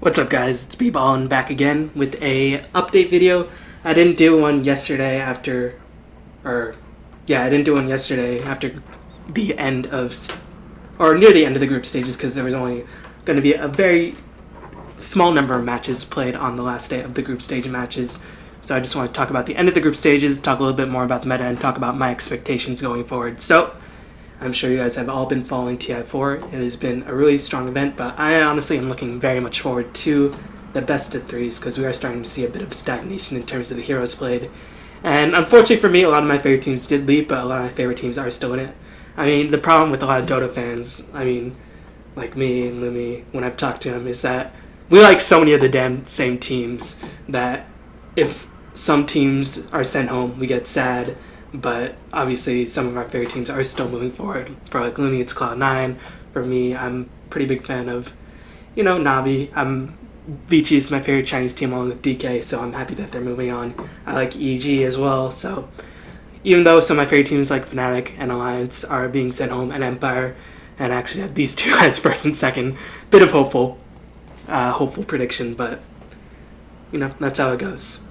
What's up, guys? It's B-Ballin back again with a update video. I didn't do one yesterday after the end of, or near the end of the group stages, because there was only going to be a very small number of matches played on the last day of the group stage matches. So I just want to talk about the end of the group stages, talk a little bit more about the meta, and talk about my expectations going forward. So I'm sure you guys have all been following TI4. It has been a really strong event, but I honestly am looking very much forward to the best of threes because we are starting to see a bit of stagnation in terms of the heroes played. And unfortunately for me, a lot of my favorite teams did leap, but a lot of my favorite teams are still in it. I mean, the problem with a lot of Dota fans, like me and Lumi, when I've talked to them, is that we like so many of the damn same teams that if some teams are sent home, we get sad. But obviously, some of our favorite teams are still moving forward. For like Lumi, it's Cloud9. For me, I'm a pretty big fan of, Navi. Vici is my favorite Chinese team along with DK, so I'm happy that they're moving on. I like EG as well, so even though some of my favorite teams like Fnatic and Alliance are being sent home, and Empire, and actually had these two as first and second, bit of hopeful prediction, but that's how it goes.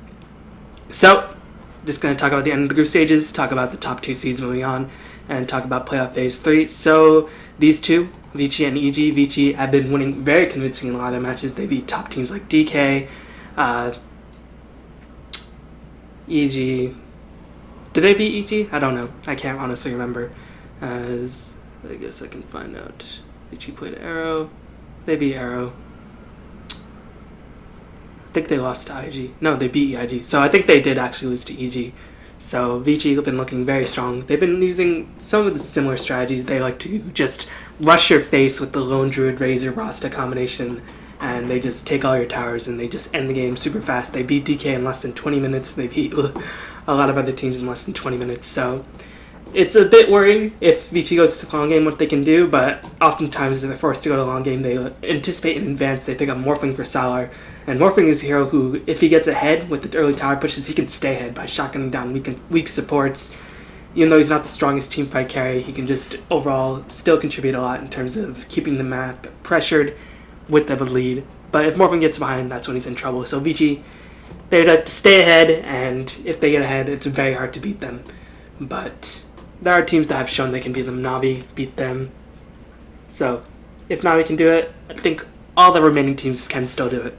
So just going to talk about the end of the group stages, talk about the top two seeds moving on, and talk about playoff phase 3. So these two, Vici and EG, Vici have been winning very convincing in a lot of their matches. They beat top teams like DK, EG. Did they beat EG? I don't know. I can't honestly remember. As I guess I can find out. Vici played Arrow. They beat Arrow. I think they lost to IG. No, they beat EIG. So I think they did actually lose to EG. So Vici have been looking very strong. They've been using some of the similar strategies. They like to just rush your face with the Lone Druid Razor Rasta combination, and they just take all your towers and they just end the game super fast. They beat DK in less than 20 minutes. They beat a lot of other teams in less than 20 minutes. So it's a bit worrying if Vici goes to the long game what they can do, but oftentimes if they're forced to go to the long game, they anticipate in advance. They pick up Morphling for Salar, and Morphling is a hero who, if he gets ahead with the early tower pushes, he can stay ahead by shotgunning down weak supports. Even though he's not the strongest teamfight carry, he can just overall still contribute a lot in terms of keeping the map pressured with the lead. But if Morphling gets behind, that's when he's in trouble. So Vici, they like to stay ahead, and if they get ahead, it's very hard to beat them. But there are teams that have shown they can beat them. Navi beat them. So if Navi can do it, I think all the remaining teams can still do it.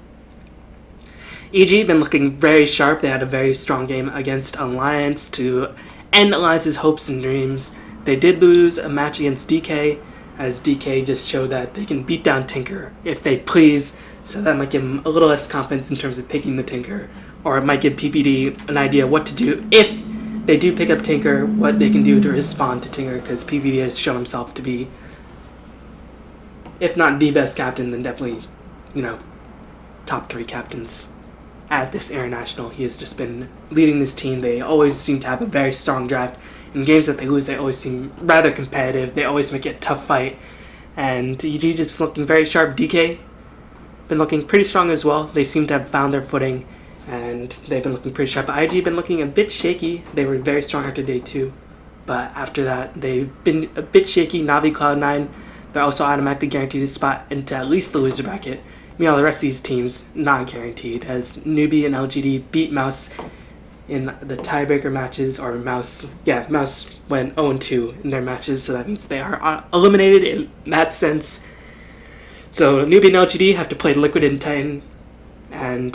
EG been looking very sharp. They had a very strong game against Alliance to end Alliance's hopes and dreams. They did lose a match against DK, as DK just showed that they can beat down Tinker if they please. So that might give them a little less confidence in terms of picking the Tinker, or it might give PPD an idea what to do if they do pick up Tinker, what they can do to respond to Tinker, because PPD has shown himself to be, if not the best captain, then definitely, top 3 captains at this international. He has just been leading this team. They always seem to have a very strong draft. In games that they lose, they always seem rather competitive. They always make it a tough fight. And EG just looking very sharp. DK been looking pretty strong as well. They seem to have found their footing, and they've been looking pretty sharp. IG been looking a bit shaky. They were very strong after day 2, but after that they've been a bit shaky. Navi, Cloud9, they're also automatically guaranteed a spot into at least the loser bracket. Meanwhile, the rest of these teams not guaranteed, as Newbie and LGD beat Mouse in the tiebreaker matches, or Mouse went 0-2 in their matches, so that means they are eliminated in that sense. So Newbie and LGD have to play Liquid and Titan, and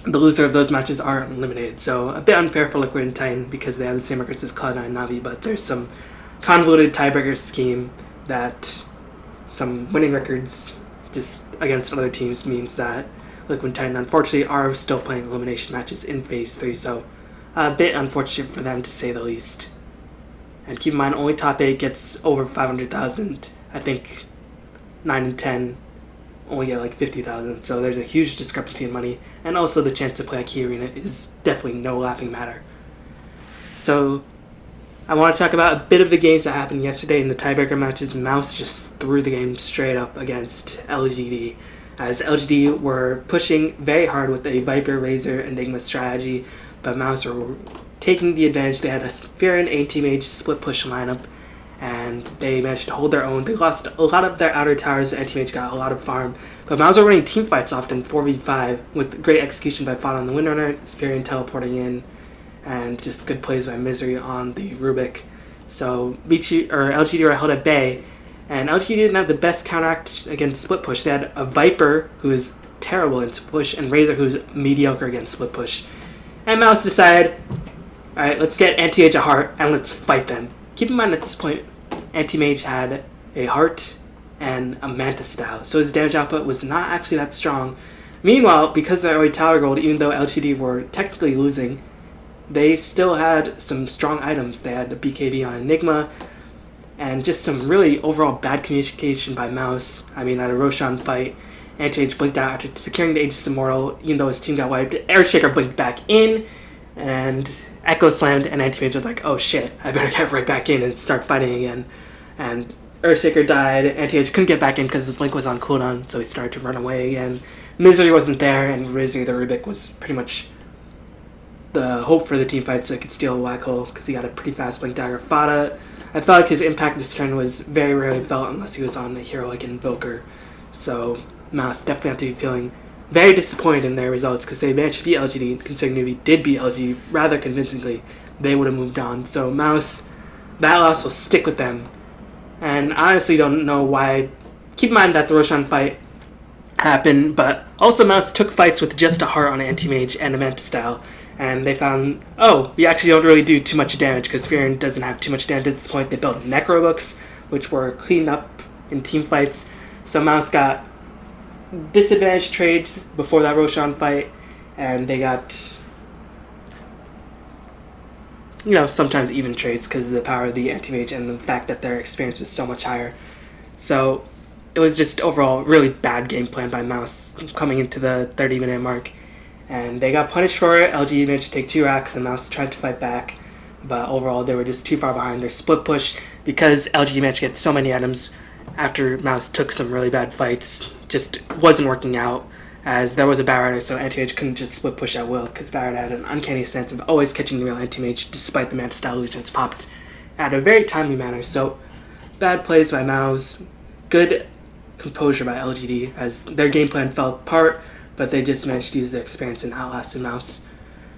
the loser of those matches are eliminated. So a bit unfair for Liquid and Titan because they have the same records as Cloud9 and Navi, but there's some convoluted tiebreaker scheme that some winning records just against other teams means that Liquid and Titan unfortunately are still playing elimination matches in phase 3, so a bit unfortunate for them to say the least. And keep in mind, only top 8 gets over 500,000. I think 9 and 10 only get like 50,000, so there's a huge discrepancy in money, and also the chance to play a key arena is definitely no laughing matter. So I want to talk about a bit of the games that happened yesterday in the tiebreaker matches. Mouse just threw the game straight up against LGD, as LGD were pushing very hard with a Viper, Razor, Enigma strategy, but Mouse were taking the advantage. They had a Spherin AT-Mage split push lineup, and they managed to hold their own. They lost a lot of their outer towers, so AT-Mage got a lot of farm, But Mouse were winning team fights often 4v5 with great execution by Fnatic on the Windrunner, Furion teleporting in, and just good plays by Misery on the Rubik. So LGD were held at bay, and LGD didn't have the best counteract against split push. They had a Viper who is terrible in split push and Razor who's mediocre against split push. And Mouse decided, alright, let's get Anti-Mage a heart and let's fight them. Keep in mind at this point, Anti-Mage had a heart and a Manta style, so his damage output was not actually that strong. Meanwhile, because they're already Tower Gold, even though LGD were technically losing, they still had some strong items. They had the BKB on Enigma, and just some really overall bad communication by Mouse. I mean, at a Roshan fight, Anti-Mage blinked out after securing the Aegis Immortal, even though his team got wiped. Earthshaker blinked back in, and Echo slammed, and Anti-Mage was like, oh shit, I better get right back in and start fighting again. And Earthshaker died, Anti-Mage couldn't get back in because his blink was on cooldown, so he started to run away again. Misery wasn't there, and Rizzy the Rubik was pretty much the hope for the team fight, so he could steal a Black Hole because he got a pretty fast blink dagger. Fada, I felt like his impact this turn was very rarely felt unless he was on a hero like Invoker. So Mouse definitely have to be feeling very disappointed in their results because they managed to beat LGD, considering Newbie did beat LGD rather convincingly. They would have moved on. So Mouse, that loss will stick with them. And I honestly don't know why. Keep in mind that the Roshan fight happened, but also Mouse took fights with just a heart on Anti-Mage and a Manta style. And they found, oh, we actually don't really do too much damage because Furion doesn't have too much damage at this point. They built Necrobooks, which were cleaned up in team fights. So Mouse got disadvantaged trades before that Roshan fight, and they got, sometimes even trades because of the power of the Anti-Mage and the fact that their experience was so much higher. So it was just overall really bad game plan by Mouse coming into the 30-minute mark. And they got punished for it. LG managed to take 2 racks, and Mouse tried to fight back. But overall, they were just too far behind their split push because LG managed to get so many items after Mouse took some really bad fights. Just wasn't working out as there was a Barrett, so Anti-Mage couldn't just split push at will because Barrett had an uncanny sense of always catching the real Anti-Mage despite the Manta style illusions popped at a very timely manner. So bad plays by Mouse, good composure by LGD as their game plan fell apart, but they just managed to use their experience and outlasted Mouse.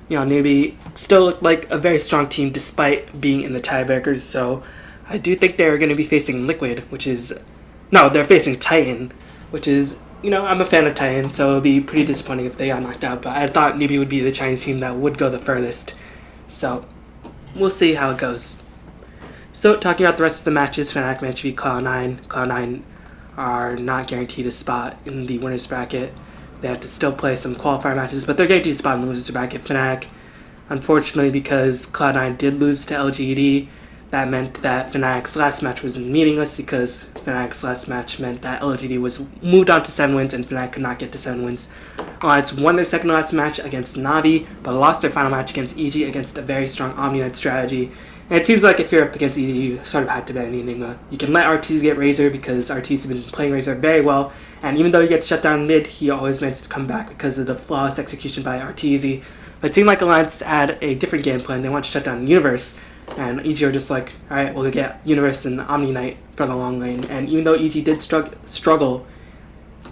Newbie still looked like a very strong team despite being in the tiebreakers, so I do think they're going to be facing Liquid, they're facing Titan, which is, I'm a fan of Titan, so it'll be pretty disappointing if they got knocked out, but I thought Newbie would be the Chinese team that would go the furthest, so we'll see how it goes. So, talking about the rest of the matches, Fnatic managed to beat Cloud9. Cloud9 are not guaranteed a spot in the winner's bracket. They have to still play some qualifier matches, but they're guaranteed a spot in the loser's bracket. Fnatic, unfortunately, because Cloud9 did lose to LGD, that meant that Fnatic's last match was meaningless because Fnatic's last match meant that LGD was moved on to 7 wins and Fnatic could not get to 7 wins. Alliance won their second last match against Navi, but lost their final match against EG against a very strong Omni-Knight strategy. And it seems like if you're up against EG, you sort of have to ban the Enigma. You can let Arteez get Razor because Arteez has been playing Razor very well, and even though he gets shut down mid, he always manages to come back because of the flawless execution by Arteez. But it seemed like Alliance had a different game plan. They want to shut down Universe, and EG are just like, alright, we'll get Universe and Omni-Knight for the long lane. And even though EG did struggle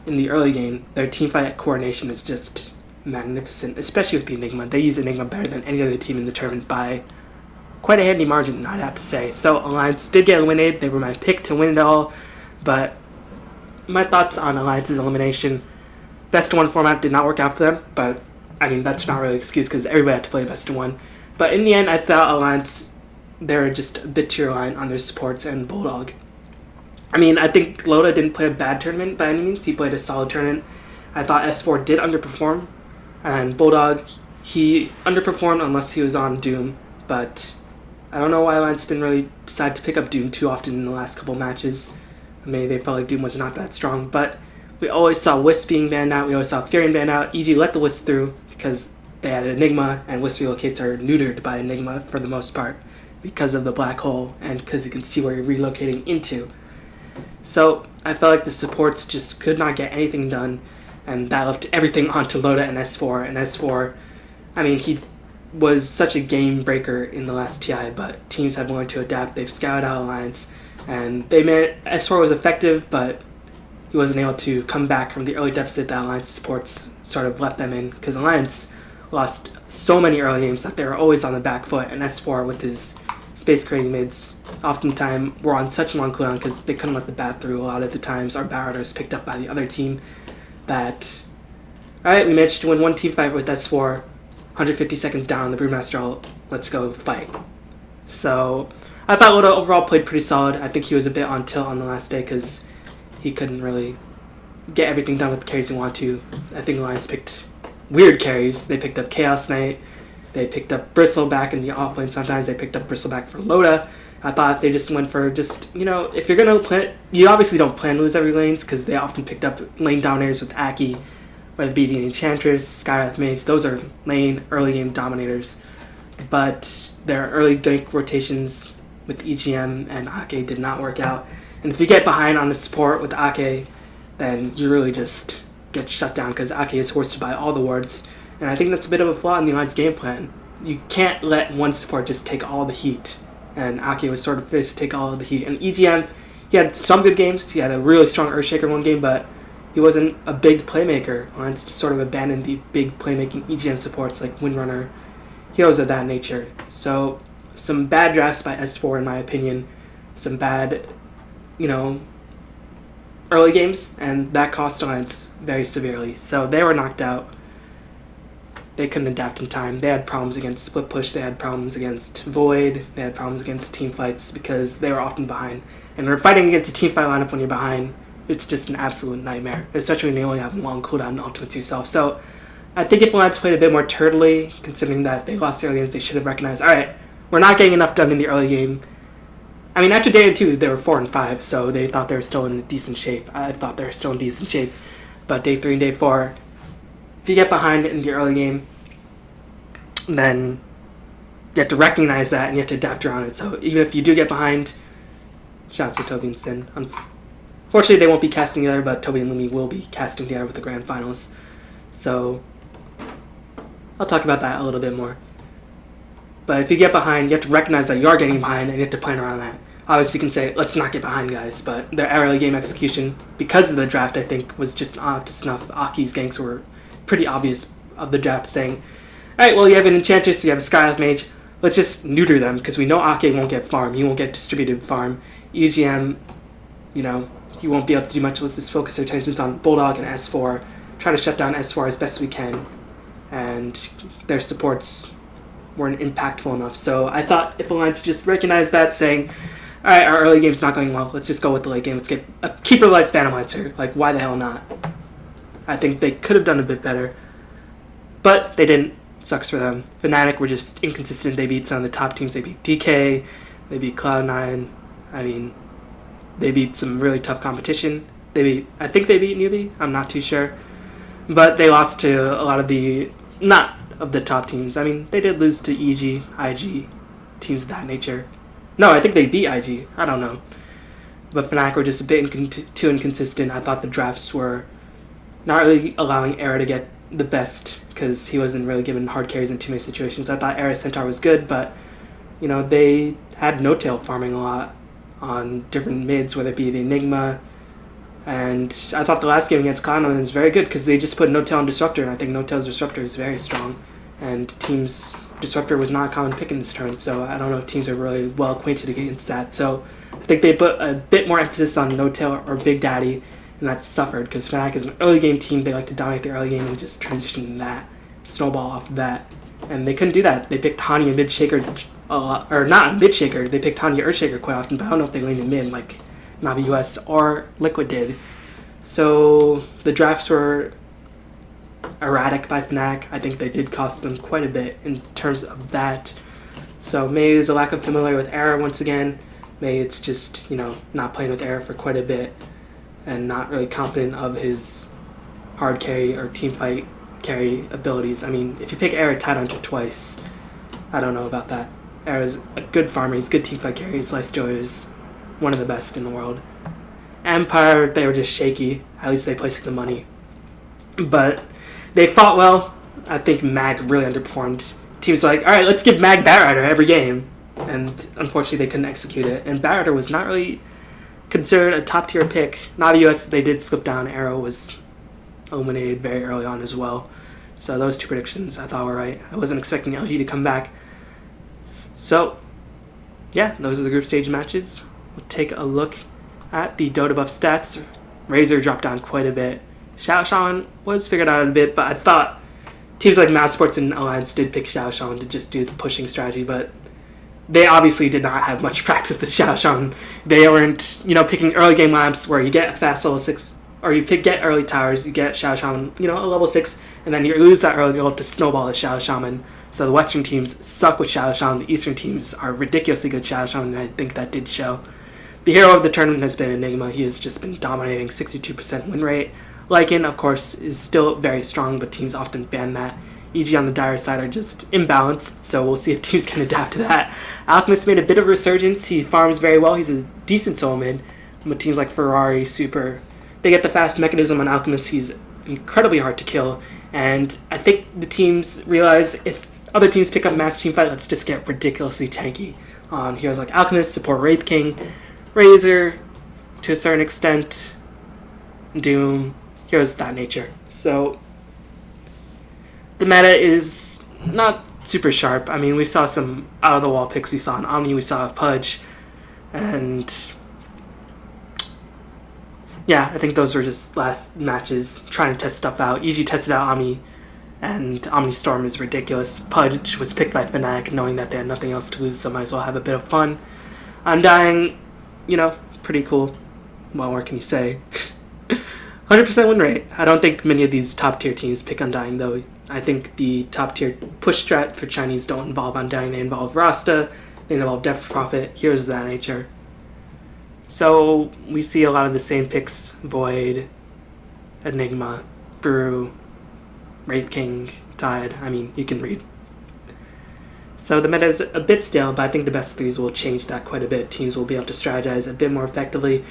in the early game, their teamfight coordination is just magnificent, especially with the Enigma. They use Enigma better than any other team in the tournament by quite a handy margin, I'd have to say. So Alliance did get eliminated. They were my pick to win it all, but my thoughts on Alliance's elimination: best of 1 format did not work out for them, but I mean that's not really an excuse because everybody had to play best of 1. But in the end, I thought Alliance, they're just a bit too reliant on their supports and Bulldog. I mean, I think Loda didn't play a bad tournament by any means. He played a solid tournament. I thought S4 did underperform, and Bulldog, he underperformed unless he was on Doom, but I don't know why Alliance didn't really decide to pick up Doom too often in the last couple matches. Maybe they felt like Doom was not that strong, but we always saw Wisp being banned out, we always saw Furion banned out. EG let the Wisp through because they had Enigma, and Wisp relocates are neutered by Enigma for the most part because of the black hole and because you can see where you're relocating into. So I felt like the supports just could not get anything done, and that left everything onto Loda and S4. And S4, I mean, he was such a game breaker in the last TI, but teams have learned to adapt. They've scouted out Alliance, and S4 was effective, but he wasn't able to come back from the early deficit that Alliance supports sort of left them in, because Alliance lost so many early games that they were always on the back foot, and S4 with his space creating mids oftentimes were on such a long cooldown because they couldn't let the bat through. A lot of the times our Barotter is picked up by the other team. That, alright, we managed to win one team fight with S4, 150 seconds down on the Brewmaster ult. Let's go fight. So I thought Loda overall played pretty solid. I think he was a bit on tilt on the last day because he couldn't really get everything done with the carries he wanted to. I think Alliance picked weird carries. They picked up Chaos Knight. They picked up Bristle back in the offlane. Sometimes they picked up Bristle back for Loda. I thought they just went for just, if you're going to plan, you obviously don't plan to lose every lanes because they often picked up lane dominators with Aki, whether it be the Enchantress, Skywrath Mage. Those are lane early game dominators. But their early gank rotations with EGM and Ake did not work out. And if you get behind on the support with Ake, then you really just get shut down because Ake is hoisted by all the wards. And I think that's a bit of a flaw in the Alliance game plan. You can't let one support just take all the heat. And Ake was sort of forced to take all of the heat. And EGM, he had some good games. He had a really strong Earthshaker one game, but he wasn't a big playmaker. Alliance just sort of abandoned the big playmaking EGM supports like Windrunner, heroes of that nature. So some bad drafts by S4 in my opinion. Some bad, early games, and that cost Alliance very severely. So they were knocked out. They couldn't adapt in time. They had problems against split push. They had problems against Void. They had problems against team fights because they were often behind. And we're fighting against a team fight lineup when you're behind. It's just an absolute nightmare, especially when you only have long cooldown and ultimates yourself. So I think if Alliance played a bit more turtly, considering that they lost the early games, they should have recognized, all right, we're not getting enough done in the early game. I mean, after day 2, they were 4-5, so they thought they were still in decent shape. I thought they were still in decent shape. But day 3 and day 4, if you get behind in the early game, then you have to recognize that and you have to adapt around it. So even if you do get behind, shouts to Toby and Sin. Unfortunately, they won't be casting together, but Toby and Lumi will be casting together with the grand finals. So I'll talk about that a little bit more. But if you get behind, you have to recognize that you are getting behind and you have to plan around that. Obviously, you can say, let's not get behind, guys, but their early game execution, because of the draft, I think, was just not up to snuff. Aki's ganks were pretty obvious of the draft, saying, alright, well, you have an Enchantress, you have a Skywrath Mage, let's just neuter them, because we know Ake won't get farm, he won't get distributed farm. EGM, he won't be able to do much, let's just focus our attentions on Bulldog and S4, try to shut down S4 as best we can, and their supports weren't impactful enough. So I thought if Alliance just recognized that, saying, alright, our early game's not going well, let's just go with the late game, let's get a Keeper Life Phantomizer, like why the hell not? I think they could have done a bit better, but they didn't. Sucks for them. Fnatic were just inconsistent. They beat some of the top teams. They beat DK, they beat Cloud9. I mean, they beat some really tough competition. I think they beat Newbie, I'm not too sure. But they lost to a lot of not of the top teams. I mean, they did lose to EG, IG, teams of that nature. No, I think they beat IG. I don't know. But Fnatic were just a bit too inconsistent. I thought the drafts were not really allowing Era to get the best because he wasn't really given hard carries in too many situations. I thought Era Centaur was good, but they had no-tail farming a lot on different mids, whether it be the Enigma, and I thought the last game against Cloud9 was very good because they just put no-tail on Disruptor, and I think no-tail's Disruptor is very strong, and teams Disruptor was not a common pick in this turn, so I don't know if teams are really well acquainted against that. So I think they put a bit more emphasis on no-tail or Big Daddy, and that suffered because Fnatic is an early game team. They like to dominate the early game and just transition to that, snowball off of that. And they couldn't do that. They picked Hani and mid-shaker, or not a mid-shaker, they picked Hani Earthshaker quite often, but I don't know if they leaned in mid like Navi US or Liquid did. So the drafts were erratic by Fnatic. I think they did cost them quite a bit in terms of that. So maybe there's a lack of familiarity with Era once again. Maybe it's just, not playing with Era for quite a bit and not really confident of his hard carry or team fight carry abilities. I mean, if you pick Era Tidehunter twice, I don't know about that. Era's a good farmer, he's a good team fight carry, his lifestealer is one of the best in the world. Empire, they were just shaky, at least they placed the money. But they fought well. I think Mag really underperformed. Teams were like, alright, let's give Mag Batrider every game. And unfortunately they couldn't execute it. And Batrider was not really considered a top tier pick. Navi US, they did slip down. Arrow was eliminated very early on as well. So those two predictions I thought were right. I wasn't expecting LG to come back. So, yeah, those are the group stage matches. We'll take a look at the Dota buff stats. Razor dropped down quite a bit. Xiaoshan was figured out a bit, but I thought teams like Mad Sports and Alliance did pick Xiaoshan to just do the pushing strategy, but they obviously did not have much practice with Xiaoshan. They weren't, picking early game lamps where you get a fast level 6, or you get early towers, you get Xiaoshan, a level 6, and then you lose that early goal to snowball the Xiao Shaman. So the Western teams suck with Xiao Shaman, the Eastern teams are ridiculously good Xiao Shaman, and I think that did show. The hero of the tournament has been Enigma. He has just been dominating, 62% win rate. Lycan, of course, is still very strong, but teams often ban that. EG on the dire side are just imbalanced, so we'll see if teams can adapt to that. Alchemist made a bit of a resurgence. He farms very well. He's a decent solo mid, but teams like Ferrari, Super, they get the fast mechanism on Alchemist. He's incredibly hard to kill, and I think the teams realize if other teams pick up Mass Team Fight, let's just get ridiculously tanky on heroes like Alchemist, support Wraith King, Razor, to a certain extent, Doom, heroes of that nature. So the meta is not super sharp. I mean, we saw some out-of-the-wall picks. We saw an Omni, we saw a Pudge, and yeah, I think those were just last matches trying to test stuff out. EG tested out Omni, and Omni Storm is ridiculous. Pudge was picked by Fnatic knowing that they had nothing else to lose, so might as well have a bit of fun. Undying, pretty cool. What more can you say? 100% win rate. I don't think many of these top tier teams pick Undying, though. I think the top tier push strat for Chinese don't involve Undying. They involve Rasta, they involve Death Prophet, heroes of that nature. So we see a lot of the same picks: Void, Enigma, Brew, Wraith King, Tide. I mean, you can read. So the meta is a bit stale, but I think the best of threes will change that quite a bit. Teams will be able to strategize a bit more effectively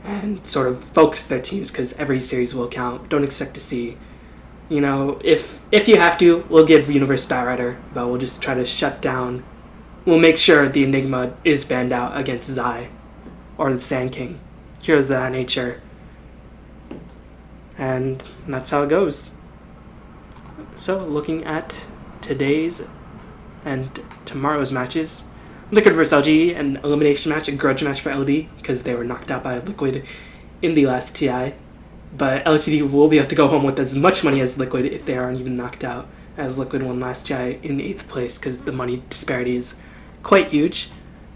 and sort of focus their teams, because every series will count. Don't expect to see, if you have to, we'll give Universe Batrider, but we'll just try to shut down. We'll make sure the Enigma is banned out against Zai or the Sand King. Heroes of that nature. And that's how it goes. So looking at today's and tomorrow's matches, Liquid vs LG, an elimination match, a grudge match for LD, because they were knocked out by Liquid in the last TI. But LGD will be able to go home with as much money as Liquid if they aren't even knocked out, as Liquid won last TI in 8th place, because the money disparity is quite huge.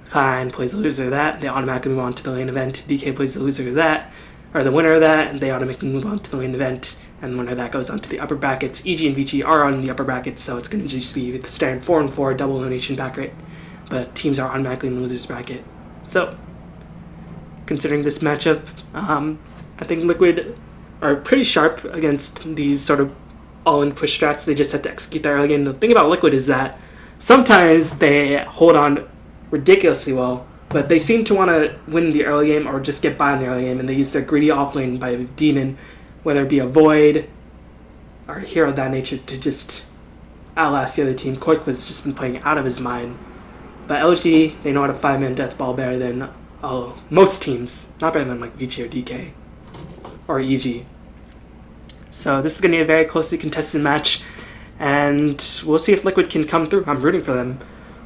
Cloud9 plays the loser of that, they automatically move on to the lane event. DK plays the loser of that, or the winner of that, and they automatically move on to the lane event. And the winner of that goes on to the upper brackets. EG and VG are on the upper brackets, so it's going to just be the standard 4-4 double elimination bracket. But teams are automatically in the losers bracket. So, considering this matchup, I think Liquid are pretty sharp against these sort of all-in push strats. They just have to execute their early game. The thing about Liquid is that sometimes they hold on ridiculously well, but they seem to want to win the early game or just get by in the early game, and they use their greedy offlane by Demon, whether it be a Void or a hero of that nature, to just outlast the other team. Koik has just been playing out of his mind. But LG, they know how to 5-man death ball better than most teams. Not better than like VG or DK or EG. So this is going to be a very closely contested match, and we'll see if Liquid can come through. I'm rooting for them.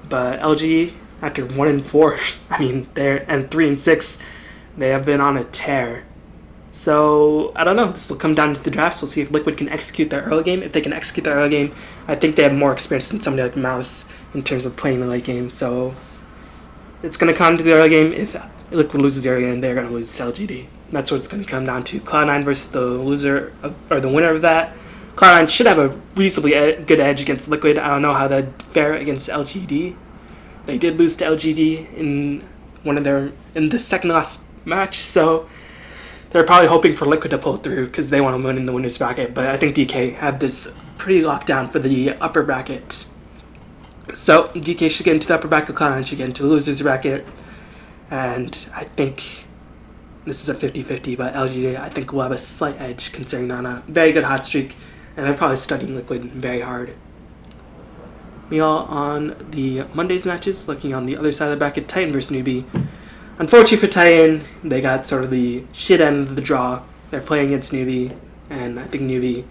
But LG, after 1-4, I mean, and 3-6, they have been on a tear. So, I don't know. This will come down to the drafts. We'll see if Liquid can execute their early game. If they can execute their early game, I think they have more experience than somebody like Mouse in terms of playing the late game. So, it's going to come to the early game. If Liquid loses the early game, they're going to lose to LGD. That's what it's going to come down to. Cloud9 versus the loser, or the winner of that. Cloud9 should have a reasonably good edge against Liquid. I don't know how they'd fare against LGD. They did lose to LGD in the second last match, so they're probably hoping for Liquid to pull through because they want to win in the winners bracket. But I think DK have this pretty locked down for the upper bracket. So DK should get into the upper bracket, Cloud9 should get into the losers bracket, and I think this is a 50-50, but LGD I think will have a slight edge considering they're on a very good hot streak, and they're probably studying Liquid very hard. We all on the Monday's matches, looking on the other side of the bracket, Titan vs Newbie. Unfortunately for Titan, they got sort of the shit end of the draw. They're playing against Newbie, and I think Newbie,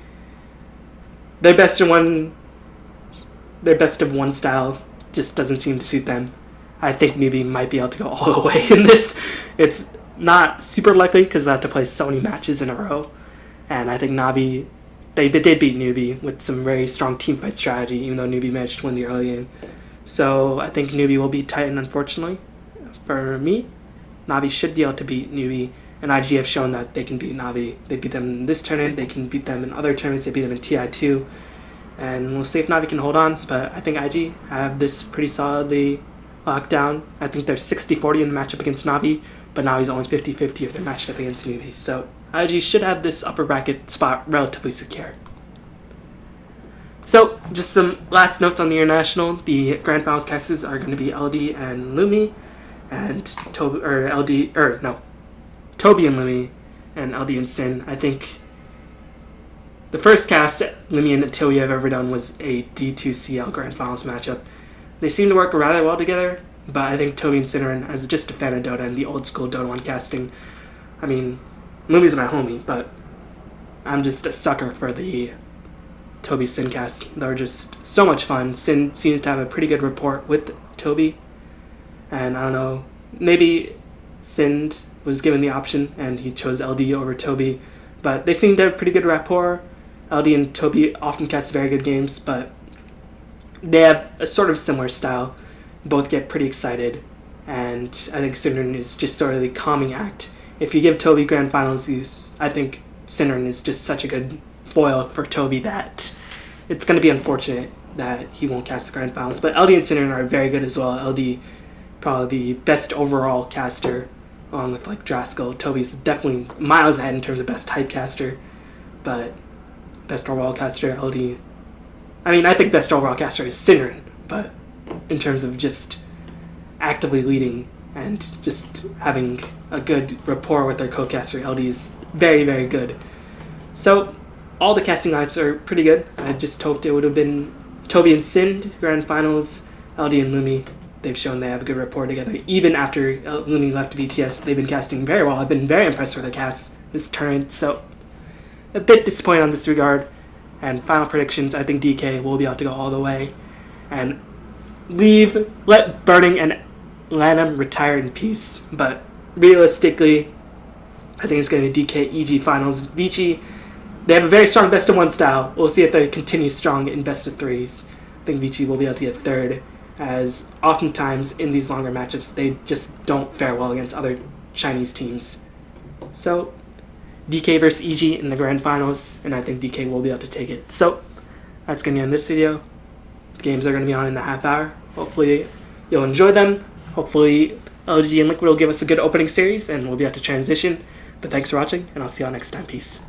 their best of one style just doesn't seem to suit them. I think Newbie might be able to go all the way in this. It's not super likely because they have to play so many matches in a row. And I think Navi, they did beat Newbie with some very strong teamfight strategy, even though Newbie managed to win the early game. So I think Newbie will beat Titan, unfortunately. For me, Navi should be able to beat Newbie, and IG have shown that they can beat Navi. They beat them in this tournament, they can beat them in other tournaments, they beat them in TI2, and we'll see if Navi can hold on, but I think IG have this pretty solidly locked down. I think they're 60-40 in the matchup against Navi, but Navi's only 50-50 if they're matched up against Newbie, so IG should have this upper bracket spot relatively secure. So, just some last notes on the international. The grand finals casters are going to be LD and Lumi, and Toby and Lumi, and LD and Sin. I think the first cast Lumi and Toby have ever done was a D2CL grand finals matchup. They seem to work rather well together, but I think Toby and Sin are in, as just a fan of Dota and the old school Dota 1 casting. I mean, Lumi's my homie, but I'm just a sucker for the Toby Sin cast. They're just so much fun. Sin seems to have a pretty good rapport with Toby, and I don't know, maybe Sin was given the option and he chose LD over Toby, but they seem to have pretty good rapport. LD and Toby often cast very good games, but they have a sort of similar style. Both get pretty excited, and I think Synderen is just sort of the calming act. If you give Toby grand finals, I think Synderen is just such a good foil for Toby that it's going to be unfortunate that he won't cast the grand finals. But LD and Synderen are very good as well. LD probably the best overall caster, along with like Draskell. Toby's definitely miles ahead in terms of best hype caster, but best overall caster, LD. I mean, I think best overall caster is Synderen, but in terms of just actively leading and just having a good rapport with their co-caster, LD is very, very good. So all the casting lineups are pretty good. I just hoped it would have been Toby and Sin grand finals, LD and Lumi. They've shown they have a good rapport together. Even after Lumi left VTS, they've been casting very well. I've been very impressed with their cast this tournament, so a bit disappointed on this regard. And final predictions, I think DK will be able to go all the way and let Burning and Lanham retire in peace. But realistically, I think it's going to be DK EG finals. Vici, they have a very strong best of one style. We'll see if they continue strong in best of threes. I think Vici will be able to get third, as oftentimes in these longer matchups, they just don't fare well against other Chinese teams. So, DK versus EG in the grand finals, and I think DK will be able to take it. So, that's going to end this video. The games are going to be on in a half hour. Hopefully, you'll enjoy them. Hopefully, LG and Liquid will give us a good opening series, and we'll be able to transition. But thanks for watching, and I'll see y'all next time. Peace.